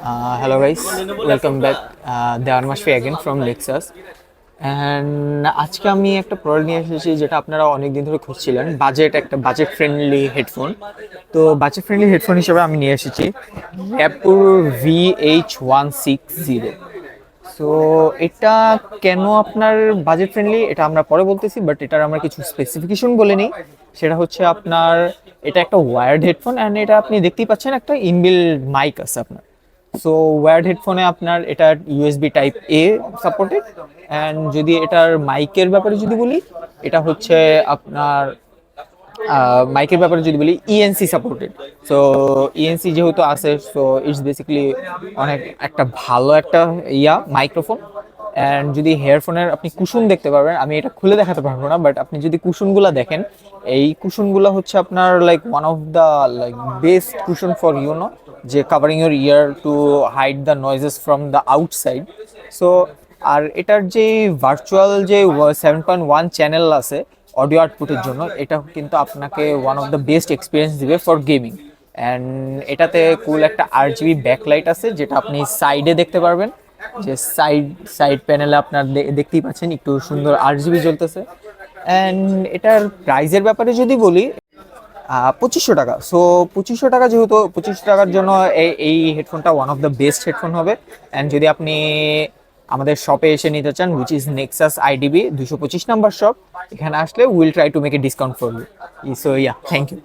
Hello guys, welcome back. Devan Mashfi again from Lexus. And আজকে আমি একটা product নিয়ে এসেছি যেটা আপনারা অনেক দিন ধরে খুঁজছিলেন, বাজেট ফ্রেন্ডলি হেডফোন। তো বাজেট ফ্রেন্ডলি হেডফোন হিসেবে আমি নিয়ে এসেছি র্যাপুর VH160। সো এটা কেন আপনার বাজেট ফ্রেন্ডলি এটা আমরা পরে বলতেছি, বাট এটার আমরা কিছু স্পেসিফিকেশন বলে নিই। সেটা হচ্ছে আপনার এটা একটা ওয়্যার্ড হেডফোন অ্যান্ড এটা আপনি দেখতেই পাচ্ছেন একটা ইনবিল্ড মাইক আছে আপনার। সো ওয়্যার্ড হেডফোনে আপনার এটা USB type A supported. And যদি এটার মাইকের ব্যাপারে যদি বলি, এটা হচ্ছে আপনার মাইকের ব্যাপারে যদি বলি ইএনসি সাপোর্টেড। সো ইএনসি যেহেতু আছে, সো ইটস বেসিক্যালি অনেক একটা ভালো একটা মাইক্রোফোন। অ্যান্ড যদি হেয়ারফোনের আপনি কুশন দেখতে পারবেন, আমি এটা খুলে দেখাতে পারবো না, বাট আপনি যদি কুশনগুলো দেখেন, এই কুশনগুলো হচ্ছে আপনার like one of the like best cushion for যে covering your ear to hide the noises from the outside. So আর এটার যে ভার্চুয়াল যে 7.1 চ্যানেল আছে অডিও আউটপুটের জন্য, এটা কিন্তু আপনাকে one of the best experience দিবে ফর গেমিং। অ্যান্ড এটাতে কুল একটা RGB ব্যাকলাইট আছে যেটা আপনি সাইডে দেখতে পারবেন, যে সাইড প্যানেলে আপনার দেখতেই পাচ্ছেন একটু সুন্দর RGB জ্বলতেছে। অ্যান্ড এটার প্রাইজের ব্যাপারে যদি বলি, 2500 টাকা। সো 2500 টাকা, যেহেতু 2500 টাকার জন্য এই হেডফোনটা one of the best headphone হবে। অ্যান্ড যদি আপনি আমাদের শপে এসে নিতে চান, which is nexus IDB 225 number shop, এখানে আসলে will try to make a discount for you. So thank you.